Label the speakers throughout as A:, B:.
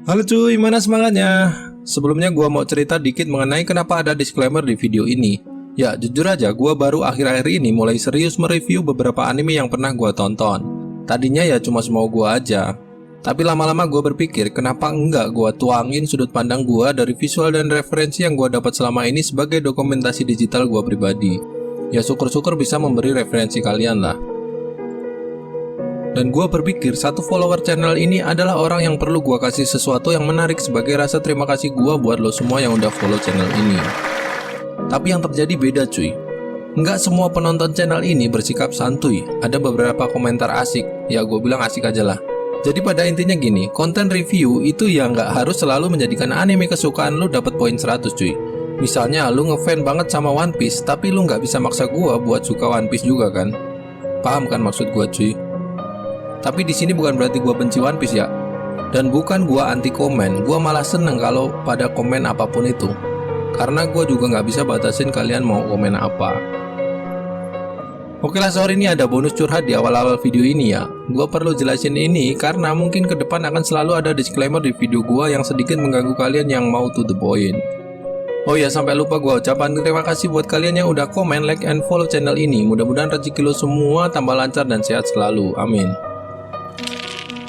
A: Halo cuy, mana semangatnya? Sebelumnya gua mau cerita dikit mengenai kenapa ada disclaimer di video ini. Ya, jujur aja, gua baru akhir-akhir ini mulai serius mereview beberapa anime yang pernah gua tonton. Tadinya ya cuma semau gua aja. Tapi lama-lama gua berpikir, kenapa enggak gua tuangin sudut pandang gua dari visual dan referensi yang gua dapat selama ini sebagai dokumentasi digital gua pribadi. Ya syukur-syukur bisa memberi referensi kalian lah. Dan gue berpikir satu follower channel ini adalah orang yang perlu gue kasih sesuatu yang menarik sebagai rasa terima kasih gue buat lo semua yang udah follow channel ini. Tapi yang terjadi beda cuy. Nggak semua penonton channel ini bersikap santuy. Ada beberapa komentar asik. Ya gue bilang asik aja lah. Jadi pada intinya gini, konten review itu ya nggak harus selalu menjadikan anime kesukaan lo dapat poin 100 cuy. Misalnya lo ngefan banget sama One Piece, tapi lo nggak bisa maksa gue buat suka One Piece juga kan. Paham kan maksud gue cuy? Tapi di sini bukan berarti gue benci One Piece ya. Dan bukan gue anti komen, gue malah seneng kalau pada komen apapun itu. Karena gue juga nggak bisa batasin kalian mau komen apa. Oke lah, sorry ini ada bonus curhat di awal-awal video ini ya. Gue perlu jelasin ini karena mungkin ke depan akan selalu ada disclaimer di video gue yang sedikit mengganggu kalian yang mau to the point. Oh ya, sampai lupa gue ucapan terima kasih buat kalian yang udah komen, like, and follow channel ini. Mudah-mudahan rezeki lo semua tambah lancar dan sehat selalu, amin.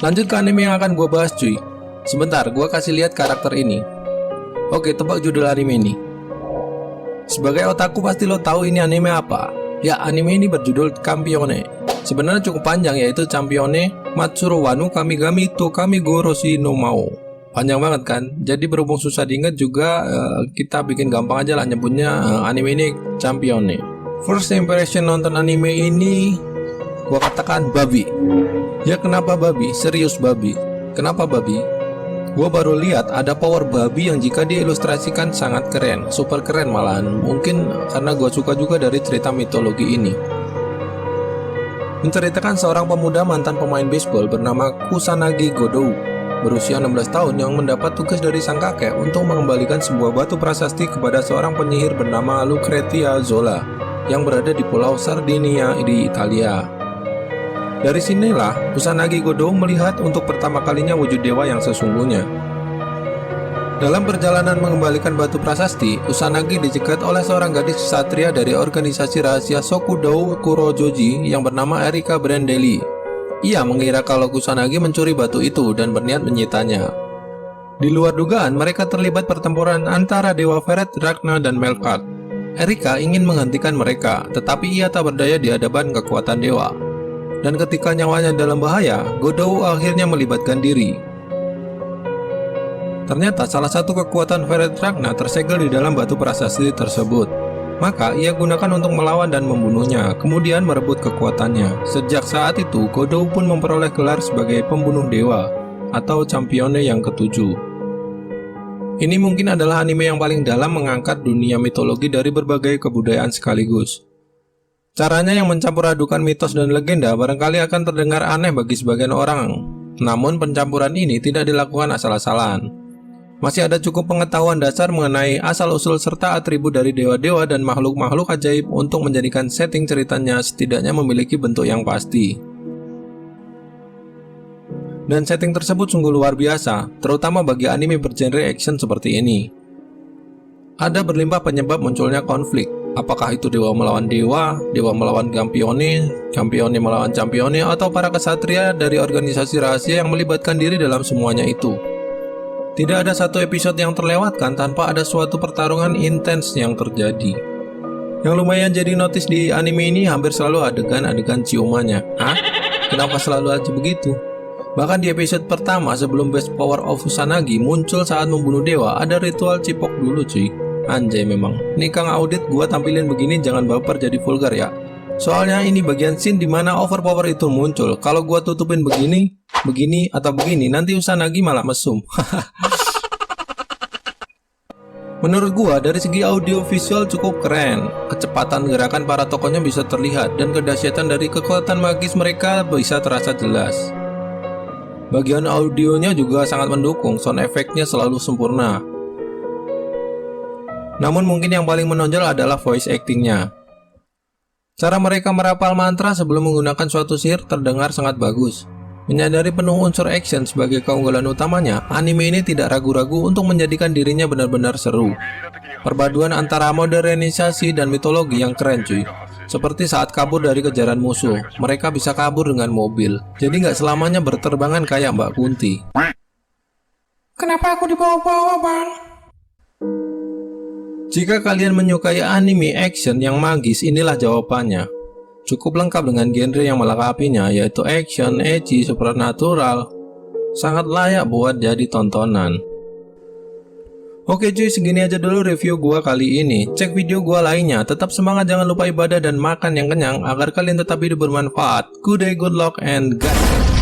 A: Lanjut ke anime yang akan gue bahas cuy. Sebentar, gue kasih lihat karakter ini. Oke, tebak judul anime ini. Sebagai otaku pasti lo tahu ini anime apa. Ya, anime ini berjudul Champione. Sebenarnya cukup panjang, yaitu Champione Matsuro Wano Kamigami to Kamigoroshi no Mao. Panjang banget kan. Jadi berhubung susah diingat juga, kita bikin gampang aja lah nyebutnya anime ini Champione. First impression nonton anime ini, gue katakan babi. Ya kenapa babi? Serius babi. Kenapa babi? Gue baru lihat ada power babi yang jika diilustrasikan sangat keren, super keren malahan. Mungkin karena gue suka juga dari cerita mitologi ini. Menceritakan seorang pemuda mantan pemain baseball bernama Kusanagi Godou, berusia 16 tahun yang mendapat tugas dari sang kakek untuk mengembalikan sebuah batu prasasti kepada seorang penyihir bernama Lucrezia Zola yang berada di Pulau Sardinia di Italia. Dari sinilah Kusanagi Godou melihat untuk pertama kalinya wujud dewa yang sesungguhnya. Dalam perjalanan mengembalikan batu prasasti, Kusanagi dicegat oleh seorang gadis ksatria dari organisasi rahasia Sokudou Kurojoji yang bernama Erika Brandelli. Ia mengira kalau Kusanagi mencuri batu itu dan berniat menyitanya. Di luar dugaan, mereka terlibat pertempuran antara Dewa Feret, Ragna, dan Melkart. Erika ingin menghentikan mereka, tetapi ia tak berdaya di hadapan kekuatan dewa. Dan ketika nyawanya dalam bahaya, Godou akhirnya melibatkan diri. Ternyata salah satu kekuatan Feret Ragna tersegel di dalam batu prasasti tersebut. Maka ia gunakan untuk melawan dan membunuhnya, kemudian merebut kekuatannya. Sejak saat itu, Godou pun memperoleh gelar sebagai pembunuh dewa atau Champione yang ketujuh. Ini mungkin adalah anime yang paling dalam mengangkat dunia mitologi dari berbagai kebudayaan sekaligus. Caranya yang mencampur adukan mitos dan legenda barangkali akan terdengar aneh bagi sebagian orang. Namun pencampuran ini tidak dilakukan asal-asalan. Masih ada cukup pengetahuan dasar mengenai asal-usul serta atribut dari dewa-dewa dan makhluk-makhluk ajaib untuk menjadikan setting ceritanya setidaknya memiliki bentuk yang pasti. Dan setting tersebut sungguh luar biasa, terutama bagi anime bergenre action seperti ini. Ada berlimpah penyebab munculnya konflik. Apakah itu dewa melawan dewa, dewa melawan Champione, Champione melawan Champione, atau para kesatria dari organisasi rahasia yang melibatkan diri dalam semuanya itu. Tidak ada satu episode yang terlewatkan tanpa ada suatu pertarungan intens yang terjadi. Yang lumayan jadi notice di anime ini hampir selalu adegan-adegan ciumannya. Hah? Kenapa selalu aja begitu? Bahkan di episode pertama sebelum Best Power of Kusanagi muncul saat membunuh dewa, ada ritual cipok dulu cuy. Anjay memang. Nih Kang Audit, gua tampilin begini jangan baper jadi vulgar ya. Soalnya ini bagian scene dimana overpower itu muncul. Kalau gua tutupin begini, atau begini, nanti Kusanagi malah mesum. Menurut gua dari segi audio visual cukup keren. Kecepatan gerakan para tokohnya bisa terlihat dan kedahsyatan dari kekuatan magis mereka bisa terasa jelas. Bagian audionya juga sangat mendukung, sound effect-nya selalu sempurna. Namun mungkin yang paling menonjol adalah voice acting-nya. Cara mereka merapal mantra sebelum menggunakan suatu sihir terdengar sangat bagus. Menyadari penuh unsur action sebagai keunggulan utamanya, anime ini tidak ragu-ragu untuk menjadikan dirinya benar-benar seru. Perpaduan antara modernisasi dan mitologi yang keren cuy. Seperti saat kabur dari kejaran musuh, mereka bisa kabur dengan mobil. Jadi nggak selamanya berterbangan kayak Mbak Kunti. Kenapa aku dibawa-bawa, Bang? Jika kalian menyukai anime action yang magis, inilah jawabannya. Cukup lengkap dengan genre yang melengkapinya, yaitu action, ecchi, supernatural. Sangat layak buat jadi tontonan. Oke cuy, segini aja dulu review gua kali ini. Cek video gua lainnya. Tetap semangat, jangan lupa ibadah dan makan yang kenyang agar kalian tetap hidup bermanfaat. Good day, good luck, and God bless.